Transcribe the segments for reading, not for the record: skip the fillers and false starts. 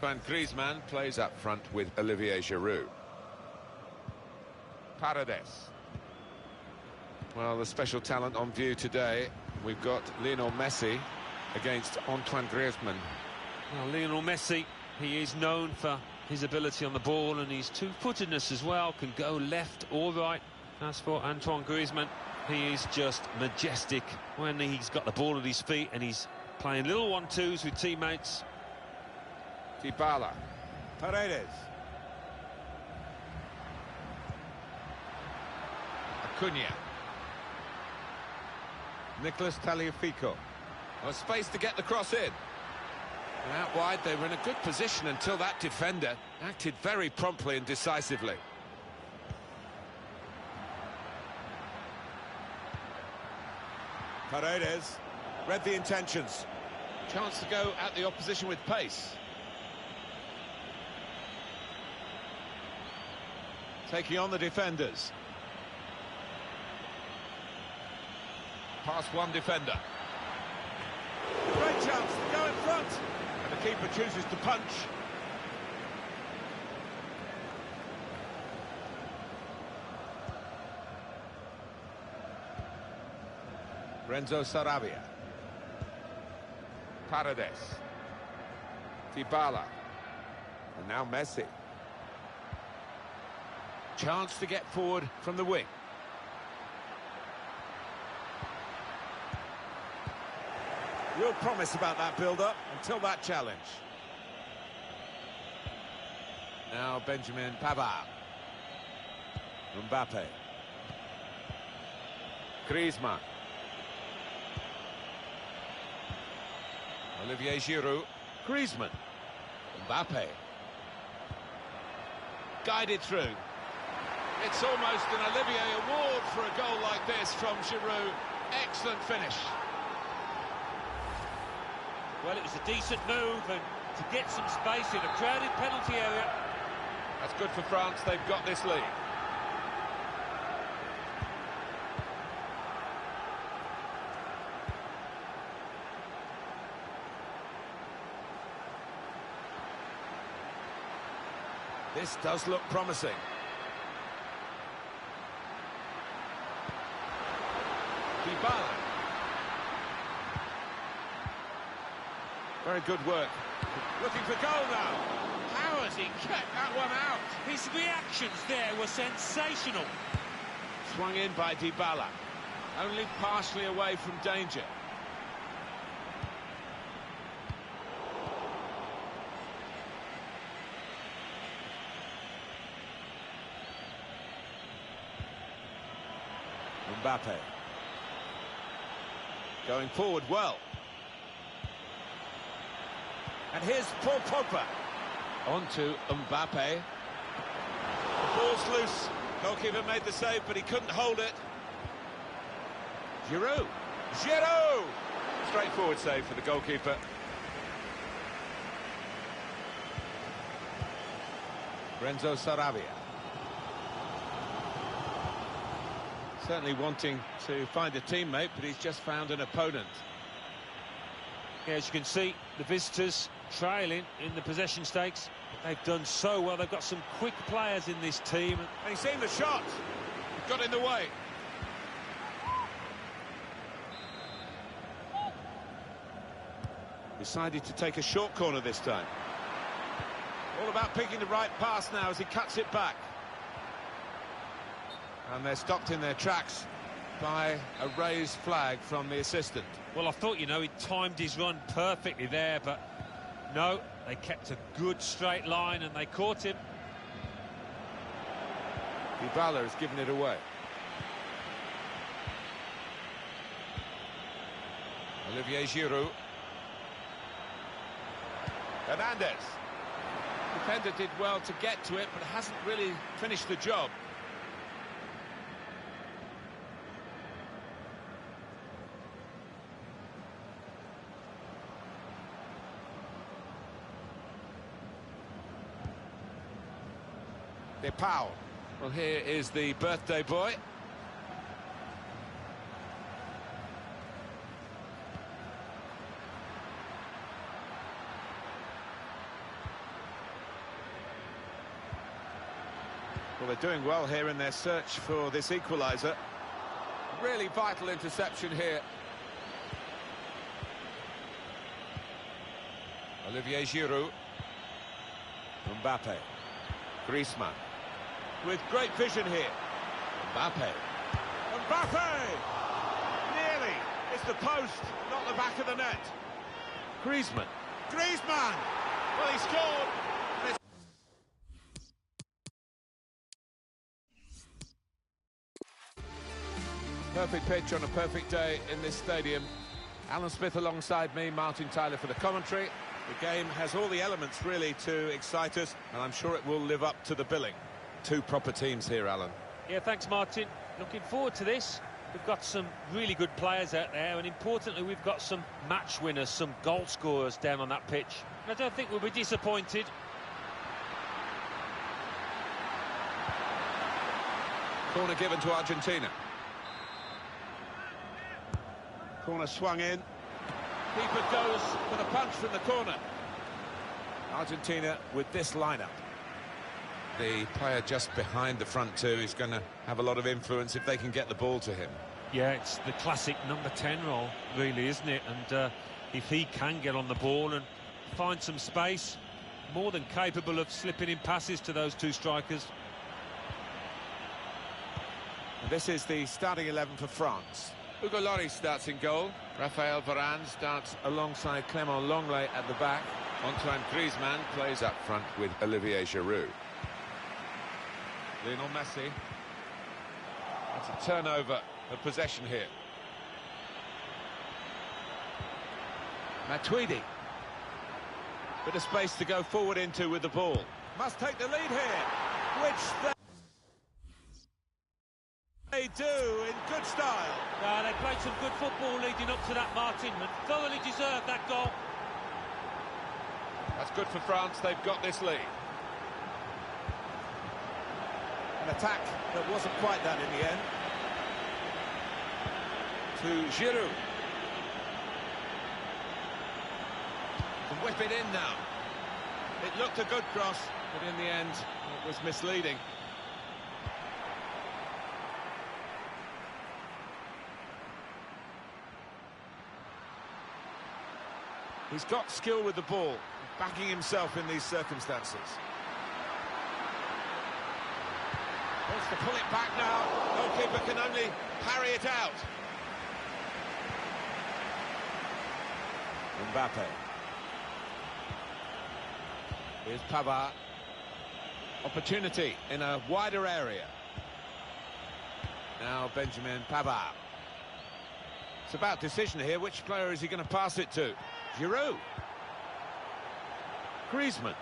Antoine Griezmann plays up front with Olivier Giroud. Paredes. Well, the special talent on view today. We've got Lionel Messi against Antoine Griezmann. Well, Lionel Messi, he is known for his ability on the ball and his two-footedness as well, can go left or right. As for Antoine Griezmann, he is just majestic when he's got the ball at his feet and he's playing little one-twos with teammates. Dybala. Paredes. Acuna. Nicolas Tagliafico. Well, space to get the cross in. And out wide, they were in a good position until that defender acted very promptly and decisively. Paredes read the intentions. Chance to go at the opposition with pace. Taking on the defenders. Past one defender. Great chance to go in front. And the keeper chooses to punch. Renzo Sarabia. Paredes. Dybala. And now Messi. Chance to get forward from the wing. Real promise about that build-up until that challenge. Now Benjamin Pavard. Mbappe. Griezmann. Olivier Giroud. Griezmann. Mbappe. Guided through. It's almost an Olivier award for a goal like this from Giroud. Excellent finish. Well, it was a decent move and to get some space in a crowded penalty area. That's good for France. They've got this lead. This does look promising. Dybala. Very good work. Looking for goal now. How has he kept that one out? His reactions there were sensational. Swung in by Dybala. Only partially away from danger. Mbappe. Going forward well. And here's Paul Pogba. On to Mbappe. The ball's loose. Goalkeeper made the save, but he couldn't hold it. Giroud. Giroud! Straightforward save for the goalkeeper. Renzo Sarabia. Certainly wanting to find a teammate, but he's just found an opponent. Yeah, as you can see, the visitors trailing in the possession stakes. They've done so well. They've got some quick players in this team. And he's seen the shot. Got in the way. Decided to take a short corner this time. All about picking the right pass now as he cuts it back. And they're stopped in their tracks by a raised flag from the assistant. Well, I thought, you know, he timed his run perfectly there, but no, they kept a good straight line and they caught him. Dybala has given it away. Olivier Giroud. Hernandez. Defender did well to get to it, but hasn't really finished the job. Depau. Well, here is the birthday boy. Well, they're doing well here in their search for this equaliser. Really vital interception here. Olivier Giroud. Mbappe. Griezmann. With great vision here. Mbappe. Mbappe! Nearly. It's the post, not the back of the net. Griezmann. Griezmann! Well, he scored. Perfect pitch on a perfect day in this stadium. Alan Smith alongside me, Martin Tyler for the commentary. The game has all the elements really to excite us, and I'm sure it will live up to the billing. Two proper teams here, Alan. Yeah, thanks, Martin. Looking forward to this. We've got some really good players out there, and importantly, we've got some match winners, some goal scorers down on that pitch. And I don't think we'll be disappointed. Corner given to Argentina. Corner swung in. Keeper goes for the punch from the corner. Argentina with this lineup. The player just behind the front two is going to have a lot of influence if they can get the ball to him. Yeah, it's the classic number 10 role, really, isn't it? And if he can get on the ball and find some space, more than capable of slipping in passes to those two strikers. And this is the starting 11 for France. Hugo Lloris starts in goal. Raphael Varane starts alongside Clément Lenglet at the back. Antoine Griezmann plays up front with Olivier Giroud. Lionel Messi. That's a turnover of possession here. Matuidi. Bit of space to go forward into with the ball. Must take the lead here, which they do in good style. They played some good football leading up to that, Martin, and thoroughly deserved that goal. That's good for France. They've got this lead. An attack that wasn't quite that in the end. To Giroud. To whip it in now. It looked a good cross, but in the end, it was misleading. He's got skill with the ball, backing himself in these circumstances. Wants to pull it back now. Goalkeeper can only parry it out. Mbappe. Here's Pavard. Opportunity in a wider area. Now Benjamin Pavard. It's about decision here. Which player is he going to pass it to? Giroud. Griezmann.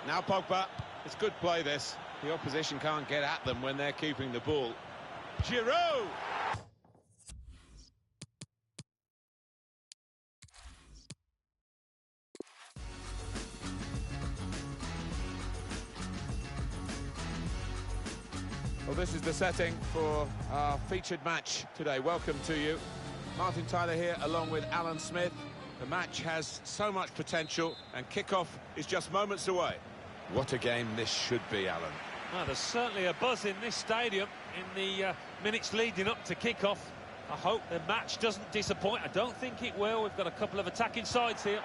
Now Pogba. It's good play, this. The opposition can't get at them when they're keeping the ball. Giroud! Well, this is the setting for our featured match today. Welcome to you. Martin Tyler here, along with Alan Smith. The match has so much potential, and kickoff is just moments away. What a game this should be, Alan. Well, there's certainly a buzz in this stadium in the minutes leading up to kickoff. I hope the match doesn't disappoint. I don't think it will. We've got a couple of attacking sides here.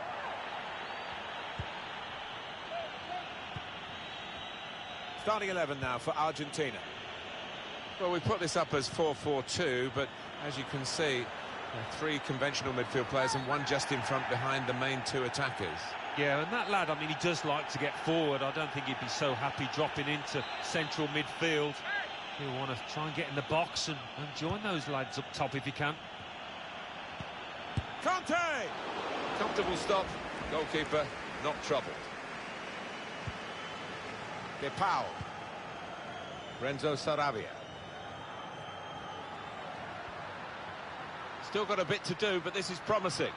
Starting 11 now for Argentina. Well, we put this up as 4-4-2, but as you can see, three conventional midfield players and one just in front behind the main two attackers. Yeah, and that lad, I mean, he does like to get forward. I don't think he'd be so happy dropping into central midfield. He'll want to try and get in the box and join those lads up top if he can. Conte! Comfortable stop. Goalkeeper not troubled. De Paul. Renzo Sarabia. Still got a bit to do, but this is promising.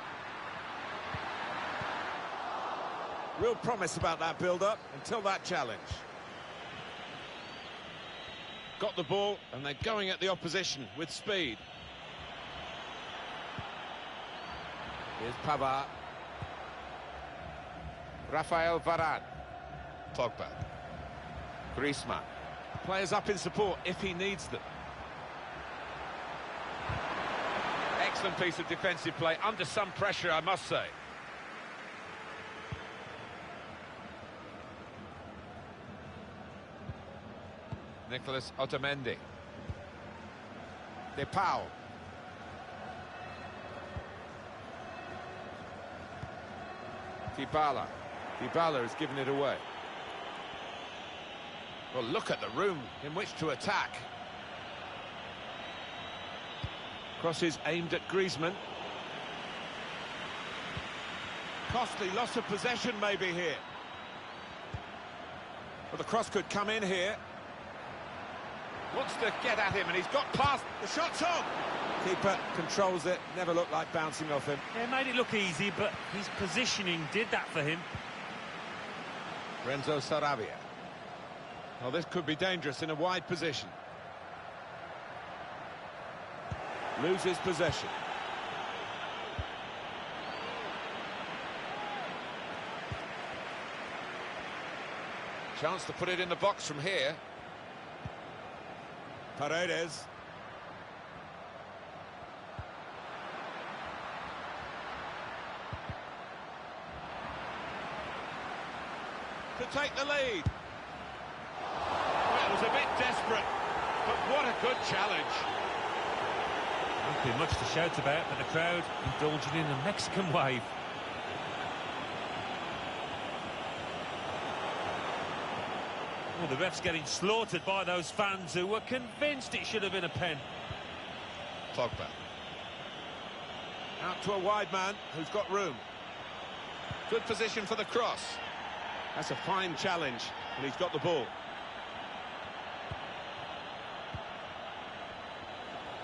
Real promise about that build-up until that challenge. Got the ball, and they're going at the opposition with speed. Here's Pavard. Raphael Varane. Pogba. Griezmann. Players up in support if he needs them. Excellent piece of defensive play, under some pressure, I must say. Nicolas Otamendi. De Paul. Dybala. Dybala has given it away. Well, look at the room in which to attack. Crosses aimed at Griezmann. Costly loss of possession maybe here. Well, the cross could come in here. Wants to get at him, and he's got past. The shot's on. Keeper controls it. Never looked like bouncing off him. Yeah, made it look easy, but his positioning did that for him. Renzo Sarabia. Well, this could be dangerous in a wide position. Loses possession. Chance to put it in the box from here. Paredes. To take the lead. Well, it was a bit desperate, but what a good challenge. Nothing much to shout about, but the crowd indulging in a Mexican wave. Well, the ref's getting slaughtered by those fans who were convinced it should have been a pen. Pogba. Out to a wide man who's got room. Good position for the cross. That's a fine challenge, and he's got the ball.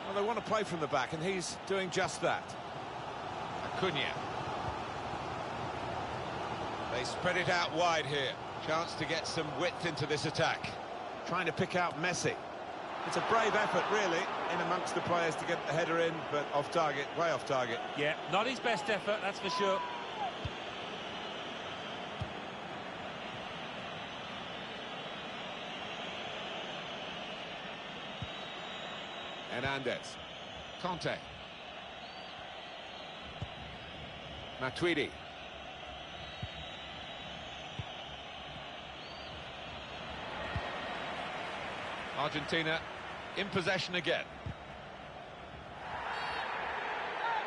Well, they want to play from the back, and he's doing just that. Acuna. They spread it out wide here. Chance to get some width into this attack. Trying to pick out Messi. It's a brave effort, really, in amongst the players to get the header in, but off target, way off target. Yeah, not his best effort, that's for sure. Hernandez. Conte. Matuidi. Argentina in possession again.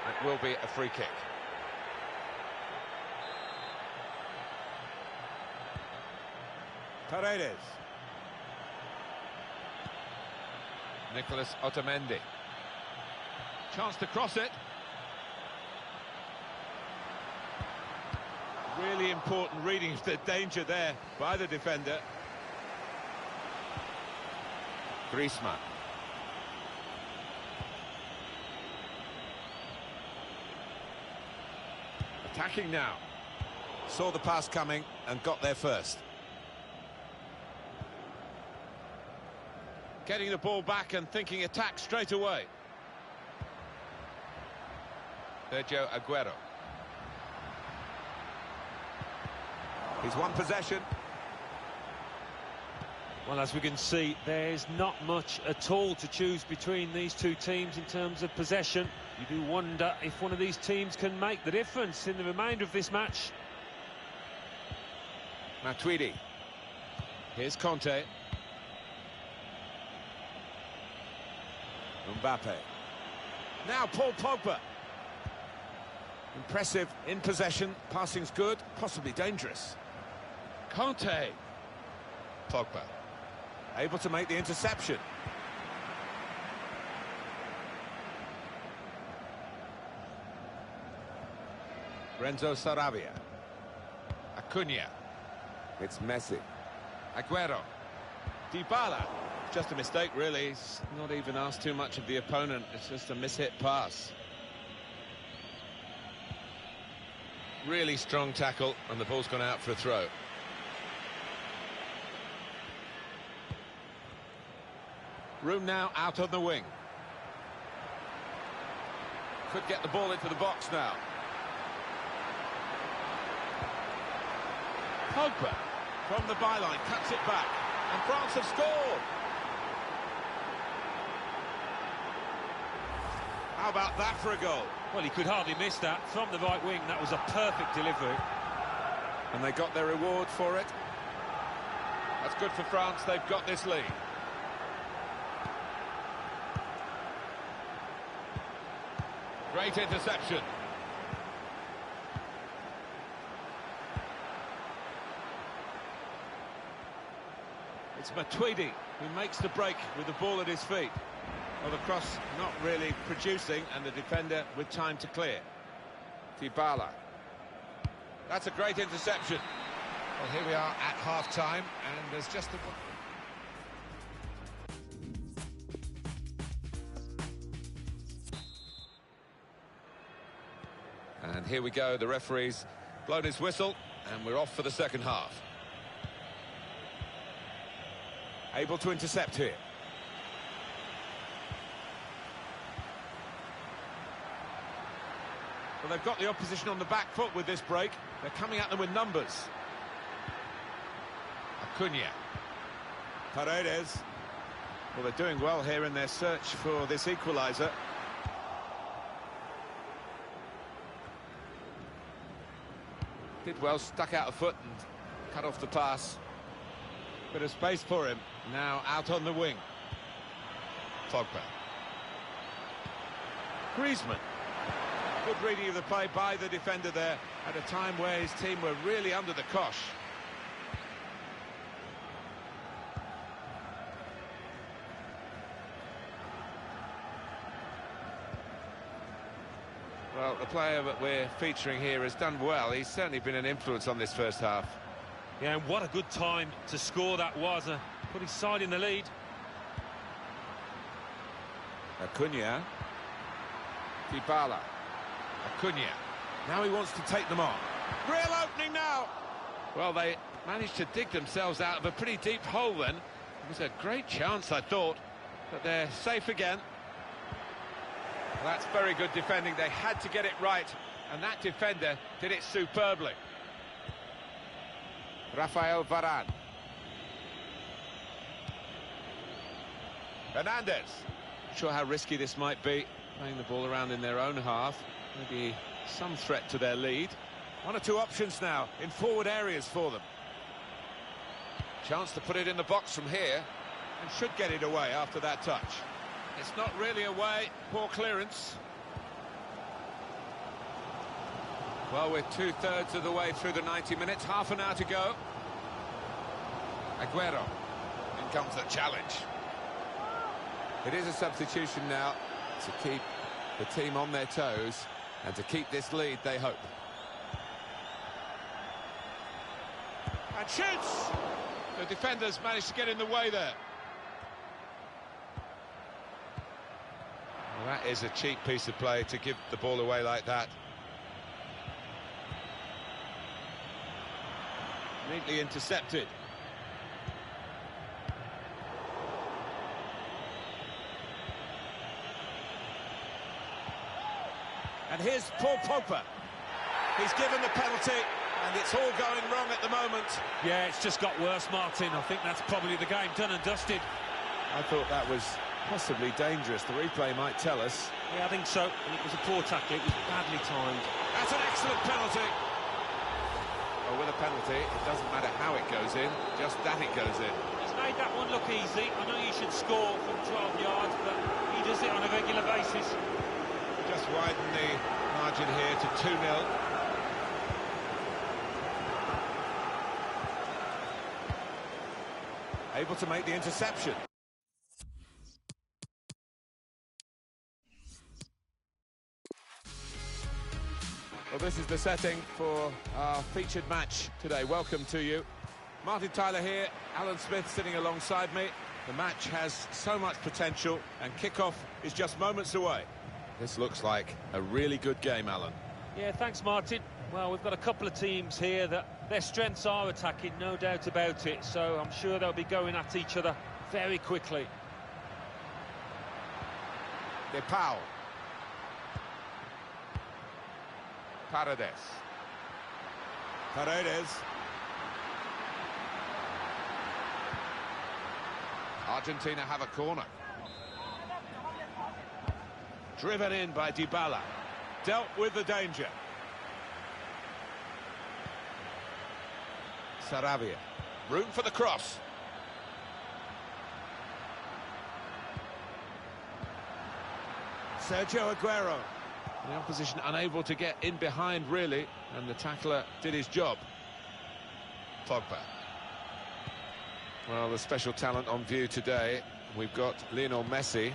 It will be a free kick. Paredes. Nicolas Otamendi. Chance to cross it. Really important reading of the danger there by the defender. Griezmann. Attacking now. Saw the pass coming and got there first. Getting the ball back and thinking attack straight away. Sergio Aguero. He's won possession. Well, as we can see, there's not much at all to choose between these two teams in terms of possession. You do wonder if one of these teams can make the difference in the remainder of this match. Matuidi. Here's Conte. Mbappe. Now Paul Pogba. Impressive in possession. Passing's good, possibly dangerous. Conte. Pogba. Able to make the interception. Renzo Sarabia. Acuna. It's Messi. Aguero. Dybala. Just a mistake, really. He's not even asked too much of the opponent. It's just a mishit pass. Really strong tackle, and the ball's gone out for a throw. Room now out on the wing. Could get the ball into the box now. Pogba from the byline, cuts it back. And France have scored. How about that for a goal? Well, he could hardly miss that. From the right wing, that was a perfect delivery. And they got their reward for it. That's good for France. They've got this lead. Great interception. It's Matuidi who makes the break with the ball at his feet. Well, the cross not really producing, and the defender with time to clear. Dybala. That's a great interception. Well, here we are at half-time, and there's just a... And here we go, the referee's blown his whistle, and we're off for the second half. Able to intercept here. Well, they've got the opposition on the back foot with this break. They're coming at them with numbers. Acuna. Paredes. Well, they're doing well here in their search for this equaliser. Did well, stuck out a foot and cut off the pass. Bit of space for him. Now out on the wing. Pogba. Griezmann. Good reading of the play by the defender there at a time where his team were really under the cosh. Well, the player that we're featuring here has done well. He's certainly been an influence on this first half. Yeah, and what a good time to score that was. Put his side in the lead. Acuna. Dybala. Acuna. Now he wants to take them on. Real opening now. Well, they managed to dig themselves out of a pretty deep hole then. It was a great chance, I thought, but they're safe again. That's very good defending. They had to get it right, and that defender did it superbly. Rafael Varane. Hernandez. Not sure how risky this might be, playing the ball around in their own half. Maybe some threat to their lead. One or two options now in forward areas for them. Chance to put it in the box from here, and should get it away after that touch. It's not really away, poor clearance. Well, we're two-thirds of the way through the 90 minutes, half an hour to go. Aguero. In comes the challenge. It is a substitution now to keep the team on their toes and to keep this lead, they hope. And shoots! The defenders managed to get in the way there. Well, that is a cheap piece of play to give the ball away like that. Neatly intercepted. And here's Paul Pogba. He's given the penalty, and it's all going wrong at the moment. Yeah, it's just got worse, Martin. I think that's probably the game done and dusted. I thought that was possibly dangerous. The replay might tell us. Yeah, I think so. It was a poor tackle. It was badly timed. That's an excellent penalty. Well, with a penalty, it doesn't matter how it goes in, just that it goes in. He's made that one look easy. I know you should score from 12 yards, but he does it on a regular basis. Just widen the margin here to 2-0. Able to make the interception. Well, this is the setting for our featured match today. Welcome to you. Martin Tyler here, Alan Smith sitting alongside me. The match has so much potential, and kickoff is just moments away. This looks like a really good game, Alan. Yeah, thanks, Martin. Well, we've got a couple of teams here that their strengths are attacking, no doubt about it. So I'm sure they'll be going at each other very quickly. De Paul. Paredes. Argentina have a corner. Driven in by Dybala. Dealt with the danger. Sarabia. Room for the cross. Sergio Aguero. The opposition unable to get in behind, really, and the tackler did his job. Pogba. Well, the special talent on view today. We've got Lionel Messi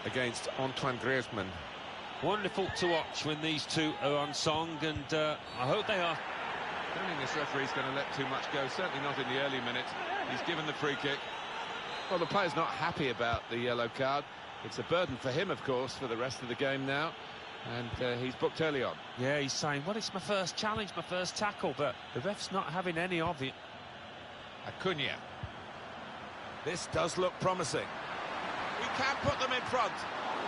against Antoine Griezmann. Wonderful to watch when these two are on song, and I hope they are. I don't think this referee's going to let too much go, certainly not in the early minutes. He's given the free kick. Well, the player's not happy about the yellow card. It's a burden for him, of course, for the rest of the game now. And he's booked early on. Yeah, he's saying, well, it's my first challenge, my first tackle, but the ref's not having any of it. Acuna. This does look promising. He can put them in front.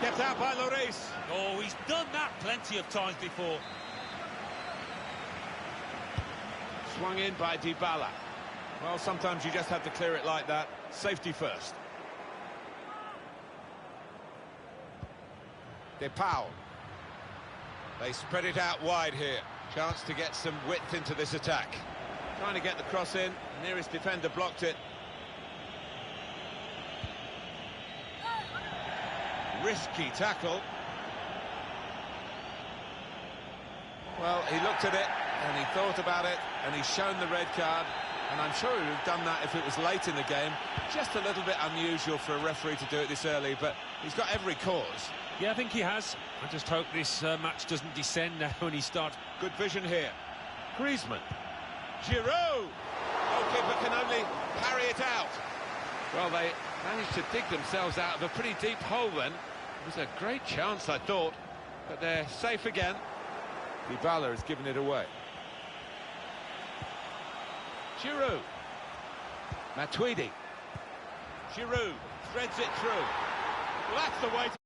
Kept out by Lloris. Oh, he's done that plenty of times before. Swung in by Dybala. Well, sometimes you just have to clear it like that. Safety first. DePaul. They spread it out wide here. Chance to get some width into this attack. Trying to get the cross in. Nearest defender blocked it. Risky tackle. Well, he looked at it and he thought about it and he's shown the red card, and I'm sure he would have done that if it was late in the game. Just a little bit unusual for a referee to do it this early, but he's got every cause. Yeah, I think he has. I just hope this match doesn't descend now when he starts. Good vision here. Griezmann. Giroud. Goalkeeper can only parry it out. Well, they managed to dig themselves out of a pretty deep hole then. It was a great chance, I thought, but they're safe again. Dybala has given it away. Giroud. Matuidi. Giroud threads it through. Well, that's the way to